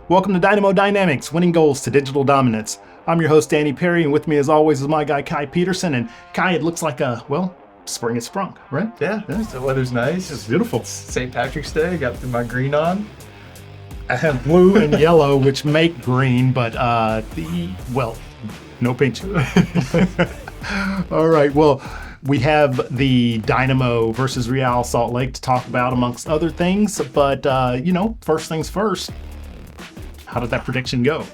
Welcome to Dynamo Dynamics, winning goals to digital dominance. I'm your host, Danny Perry, and with me as always is my guy, Kai Peterson. And Kai, it looks like spring has sprung, right? Yeah, the weather's nice. It's beautiful. It's St. Patrick's Day, got my green on. I have blue and yellow, which make green, but no paint. All right, well, we have the Dynamo versus Real Salt Lake to talk about amongst other things, but first things first. How did that prediction go?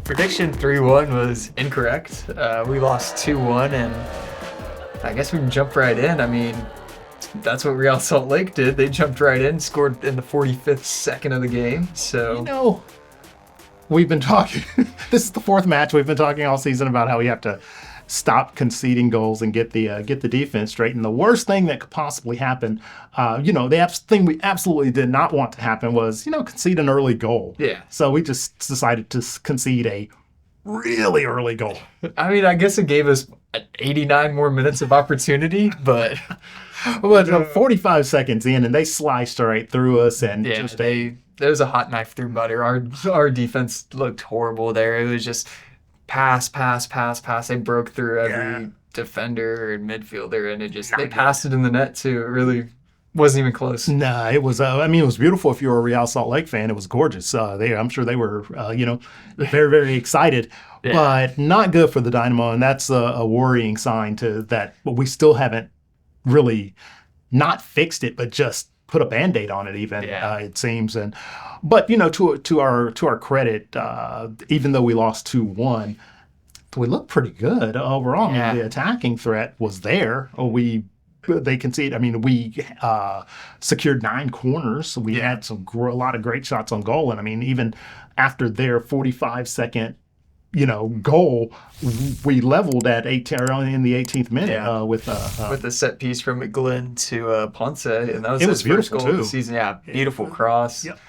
Prediction 3-1 was incorrect. We lost 2-1, and I guess we can jump right in. I mean, that's what Real Salt Lake did. They jumped right in, scored in the 45th second of the game. So we've been talking. This is the fourth match. We've been talking all season about how we have to stop conceding goals and get the defense straight. And the worst thing that could possibly happen, the thing we absolutely did not want to happen was, concede an early goal. Yeah. So we just decided to concede a really early goal. I mean, I guess it gave us 89 more minutes of opportunity, but 45 seconds in, and they sliced right through us, and there was a hot knife through butter. Our defense looked horrible there. It was just pass. They broke through every defender and midfielder, and they passed it in the net too. It really wasn't even close. Nah, it was. It was beautiful. If you were a Real Salt Lake fan, it was gorgeous. I'm sure they were, very, very excited, but not good for the Dynamo, and that's a worrying sign to that. But we still haven't really not fixed it, but just put a Band-Aid on it. Even it seems, but to our credit, even though we lost 2-1, we looked pretty good overall. Yeah. I mean, the attacking threat was there. They conceded. I mean, we secured 9 corners. We had a lot of great shots on goal, and I mean, even after their 45-second goal, we leveled at in the 18th minute with the set piece from McGlynn to Ponce, and that was his first goal of the season. Yeah, beautiful cross. Yep.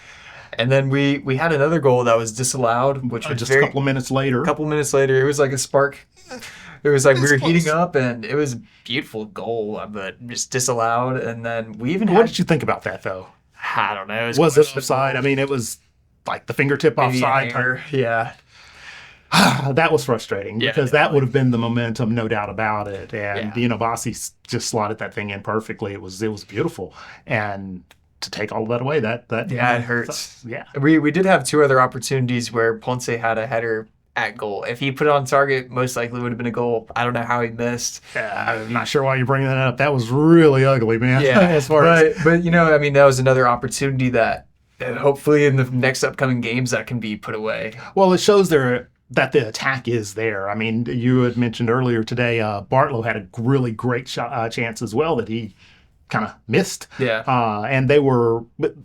And then we had another goal that was disallowed, which was just a couple of minutes later. It was like a spark. It was like we were heating up, and it was a beautiful goal, but just disallowed. And then we even What did you think about that, though? I don't know. Was it offside? I mean, it was like the fingertip offside. Yeah. That was frustrating because that would have been the momentum, no doubt about it. And Bassi just slotted that thing in perfectly. It was beautiful, and to take all of that away, that it hurts. Yeah, we did have 2 other opportunities where Ponce had a header at goal. If he put it on target, most likely would have been a goal. I don't know how he missed. I'm not sure why you're bringing that up. That was really ugly, man. Yeah, but that was another opportunity that hopefully in the next upcoming games that can be put away. Well, it shows that the attack is there. I mean, you had mentioned earlier today, Bartlow had a really great chance as well that he kind of missed. Yeah. And they were, but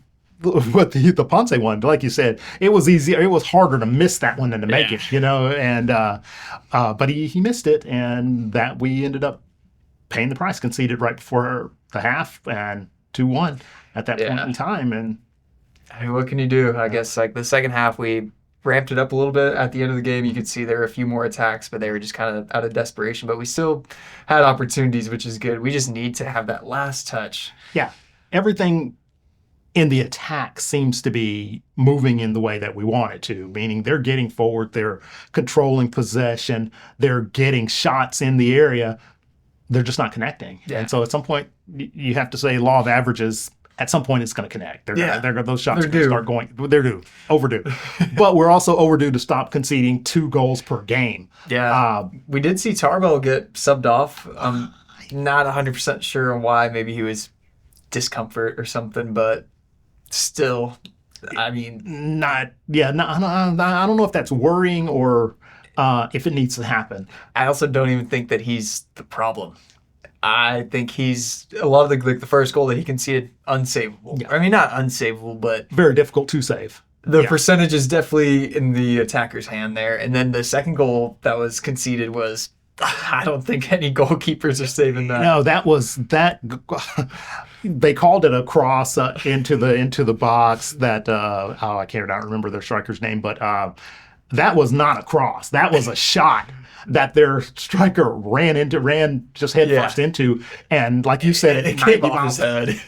the Ponce one, like you said, it was easier. It was harder to miss that one than to make it, and but he missed it, and that we ended up paying the price, conceded right before the half, and 2-1 at that point in time. And I mean, what can you do? I guess like the second half, we ramped it up a little bit. At the end of the game, you could see there were a few more attacks, but they were just kind of out of desperation. But we still had opportunities, which is good. We just need to have that last touch. Yeah. Everything in the attack seems to be moving in the way that we want it to, meaning they're getting forward, they're controlling possession, they're getting shots in the area. They're just not connecting. Yeah. And so at some point, you have to say law of averages. At some point, it's going to connect. Those shots are going to start going. They're overdue. But we're also overdue to stop conceding 2 goals per game. Yeah. We did see Tarbell get subbed off. I'm not 100% sure on why. Maybe he was discomfort or something, but still, I mean. I don't know if that's worrying or if it needs to happen. I also don't even think that he's the problem. I think he's a lot of the first goal that he conceded unsavable. Yeah. I mean, not unsavable, but very difficult to save. The percentage is definitely in the attacker's hand there. And then the second goal that was conceded was, I don't think any goalkeepers are saving that. No, that was that. They called it a cross into the box. That I cannot remember their striker's name, but that was not a cross. That was a shot that their striker ran just head first into, and like you said, it came off his head.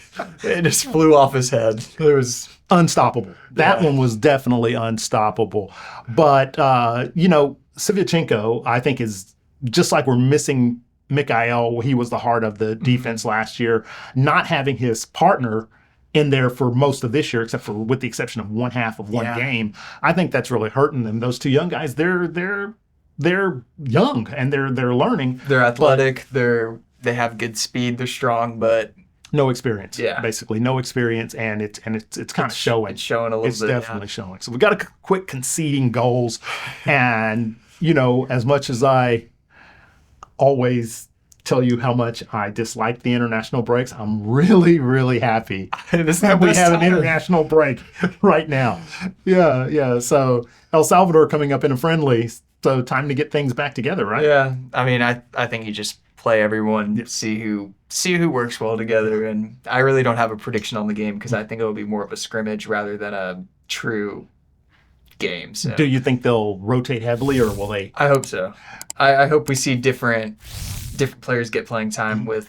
It just flew off his head. It was unstoppable. That one was definitely unstoppable. But Savchenko, I think, is just like we're missing Mikhail. He was the heart of the defense last year. Not having his partner in there for most of this year, except for with the exception of one half of one game, I think that's really hurting them. Those two young guys, they're young and they're learning. They're athletic. They have good speed. They're strong, but no experience. Yeah, basically no experience, and it's kind of showing. It's showing a little bit. It's definitely showing. So we got to quit conceding goals, and as much as I always tell you how much I dislike the international breaks, I'm really, really happy that we have an international break right now. Yeah. So El Salvador coming up in a friendly, so time to get things back together, right? Yeah. I mean, I think you just play everyone, see who works well together, and I really don't have a prediction on the game because I think it'll be more of a scrimmage rather than a true game. So. Do you think they'll rotate heavily, or will they? I hope so. I hope we see different players get playing time with.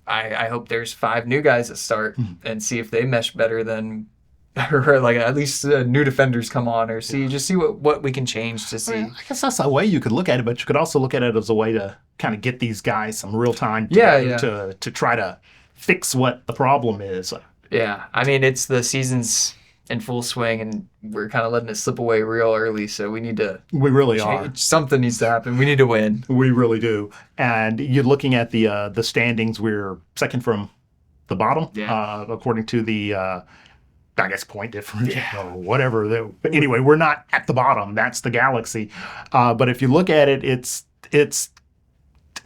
I hope there's 5 new guys that start and see if they mesh better than, or like at least new defenders come on, or see what we can change to see. I guess that's a way you could look at it, but you could also look at it as a way to kind of get these guys some real time to try to fix what the problem is. Yeah, I mean it's the season's in full swing, and we're kind of letting it slip away real early. So we need to. We really are. Something needs to happen. We need to win. We really do. And you're looking at the standings. We're second from the bottom, according to the I guess point difference or whatever. But anyway, we're not at the bottom. That's the Galaxy. But if you look at it, it's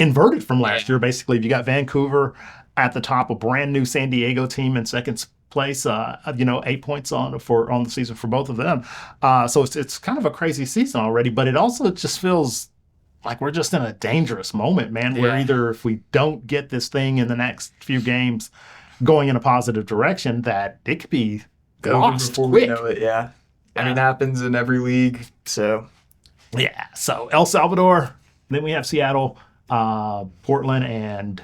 inverted from last year. Basically, you got Vancouver at the top, a brand new San Diego team in second place, 8 points on the season for both of them. So it's kind of a crazy season already, but it also just feels like we're just in a dangerous moment, man, where either if we don't get this thing in the next few games going in a positive direction, that it could be lost before quick. We know it, I mean, it happens in every league, so. Yeah, so El Salvador, then we have Seattle, Portland, and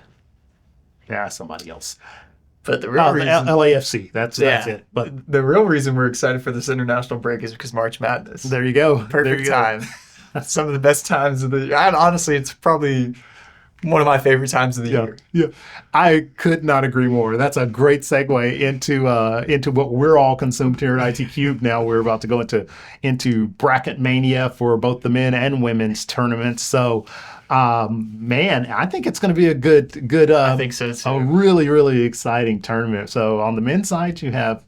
somebody else. But the real reason, LAFC, that's it. But the real reason we're excited for this international break is because March Madness. There you go. Perfect time. Some of the best times of the year. And honestly, it's probably one of my favorite times of the year. Yeah, I could not agree more. That's a great segue into what we're all consumed here at ITCubed now. We're about to go into bracket mania for both the men and women's tournaments. So. Man, I think it's going to be a good. I think so too. A really, really exciting tournament. So on the men's side, you have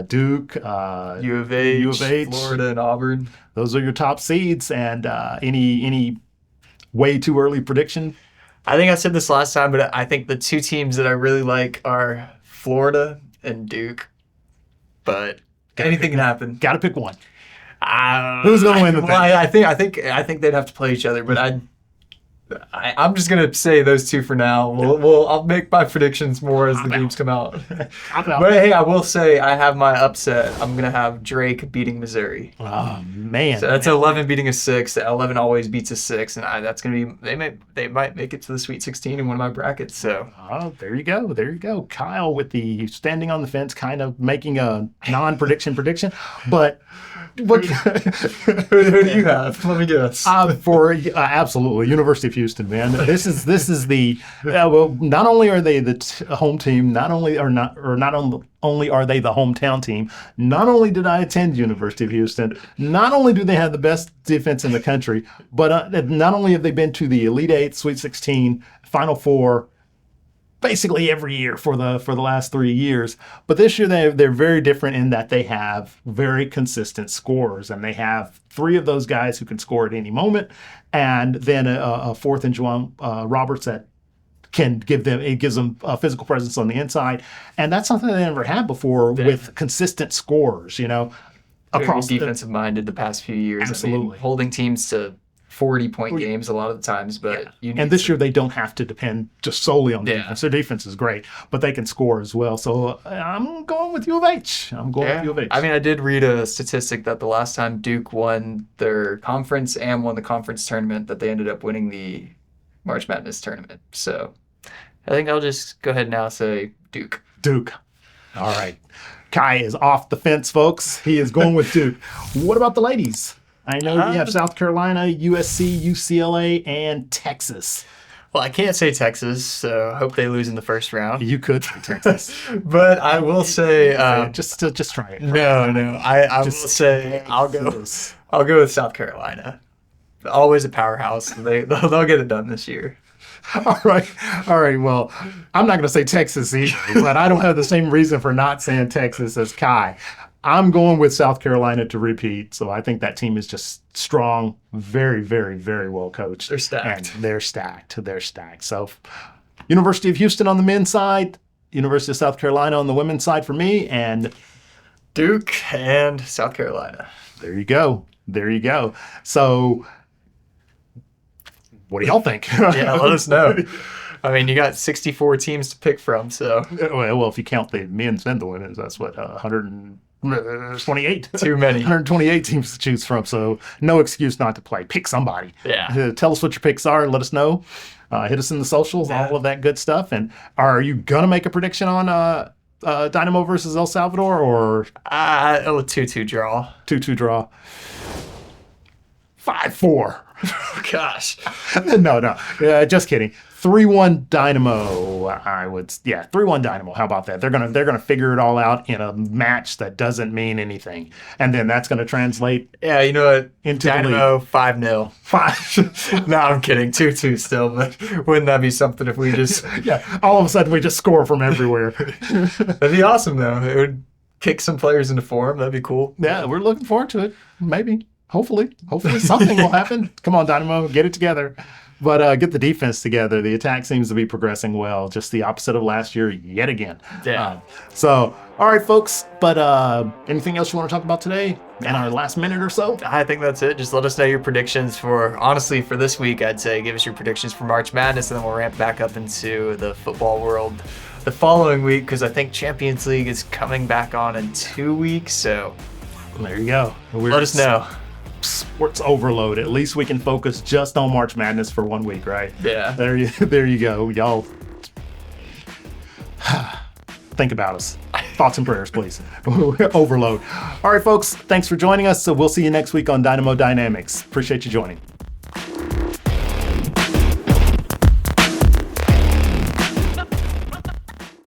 Duke, U of H, Florida, and Auburn. Those are your top seeds. And any way too early prediction? I think I said this last time, but I think the 2 teams that I really like are Florida and Duke. But anything can happen. Got to pick one. Who's going to win the thing? Well, I think they'd have to play each other, but I'm just gonna say those 2 for now. I'll make my predictions more as the games come out. But hey, I will say I have my upset. I'm gonna have Drake beating Missouri. Oh man! So that's 11 beating a 6. 11 always beats a 6, and that's gonna be they might make it to the Sweet 16 in one of my brackets. So there you go. Kyle with the standing on the fence, kind of making a non-prediction prediction, but. Who do you have? Let me guess. For absolutely University of Houston, man. This is the not only are they the home team, not only are they the hometown team. Not only did I attend University of Houston, not only do they have the best defense in the country, but not only have they been to the Elite 8, Sweet 16, Final Four. Basically every year for the last 3 years, but this year they're very different in that they have very consistent scorers, and they have 3 of those guys who can score at any moment, and then a fourth in Juwan Roberts that gives them a physical presence on the inside, and that's something they never had before with consistent scorers. Across defensive minded the past few years. Absolutely. I mean, holding teams to 40-point games a lot of the times, but and this year they don't have to depend just solely on defense. Their defense is great, but they can score as well. So I'm going with U of H. I'm going with U of H. I mean, I did read a statistic that the last time Duke won their conference and won the conference tournament, that they ended up winning the March Madness tournament. So I think I'll just go ahead now say Duke. Duke. All right. Kai is off the fence, folks. He is going with Duke. What about the ladies? I know you have South Carolina, USC, UCLA, and Texas. Well, I can't say Texas, so I hope they lose in the first round. You could say Texas. But I will say... just try it. No. I will say I'll go with South Carolina. Always a powerhouse. They'll get it done this year. All right. Well, I'm not going to say Texas either, but I don't have the same reason for not saying Texas as Kai. I'm going with South Carolina to repeat. So I think that team is just strong, very, very, very well coached. They're stacked. And they're stacked. So University of Houston on the men's side, University of South Carolina on the women's side for me, and Duke and South Carolina. There you go. So what do y'all think? Yeah, let us know. I mean, you got 64 teams to pick from, so. Well, if you count the men's and the women's, that's what, 128? Too many. 128 teams to choose from, so no excuse not to play. Pick somebody. Yeah. Tell us what your picks are and let us know. Hit us in the socials, all of that good stuff. And are you going to make a prediction on Dynamo versus El Salvador, or? 2-2 draw. 2-2 draw. 5-4. Oh, gosh. No. Just kidding. 3-1 Dynamo. 3-1 Dynamo. How about that? They're gonna figure it all out in a match that doesn't mean anything, and then that's gonna translate. Yeah, you know what? Into Dynamo 5-0. 5. No, I'm kidding. 2-2 still, but wouldn't that be something if we just? Yeah. All of a sudden we just score from everywhere. That'd be awesome, though. It would kick some players into form. That'd be cool. Yeah, we're looking forward to it. Maybe. Hopefully something will happen. Come on, Dynamo, get it together. But get the defense together. The attack seems to be progressing well. Just the opposite of last year yet again. Yeah. So, all right, folks. But anything else you want to talk about today in our last minute or so? I think that's it. Just let us know your predictions for this week. I'd say give us your predictions for March Madness, and then we'll ramp back up into the football world the following week, because I think Champions League is coming back on in 2 weeks. So there you go. Let us know. Sports overload. At least we can focus just on March Madness for 1 week, right? Yeah. There you go. Y'all think about us. Thoughts and prayers, please. Overload. All right, folks. Thanks for joining us. So we'll see you next week on Dynamo Dynamics. Appreciate you joining.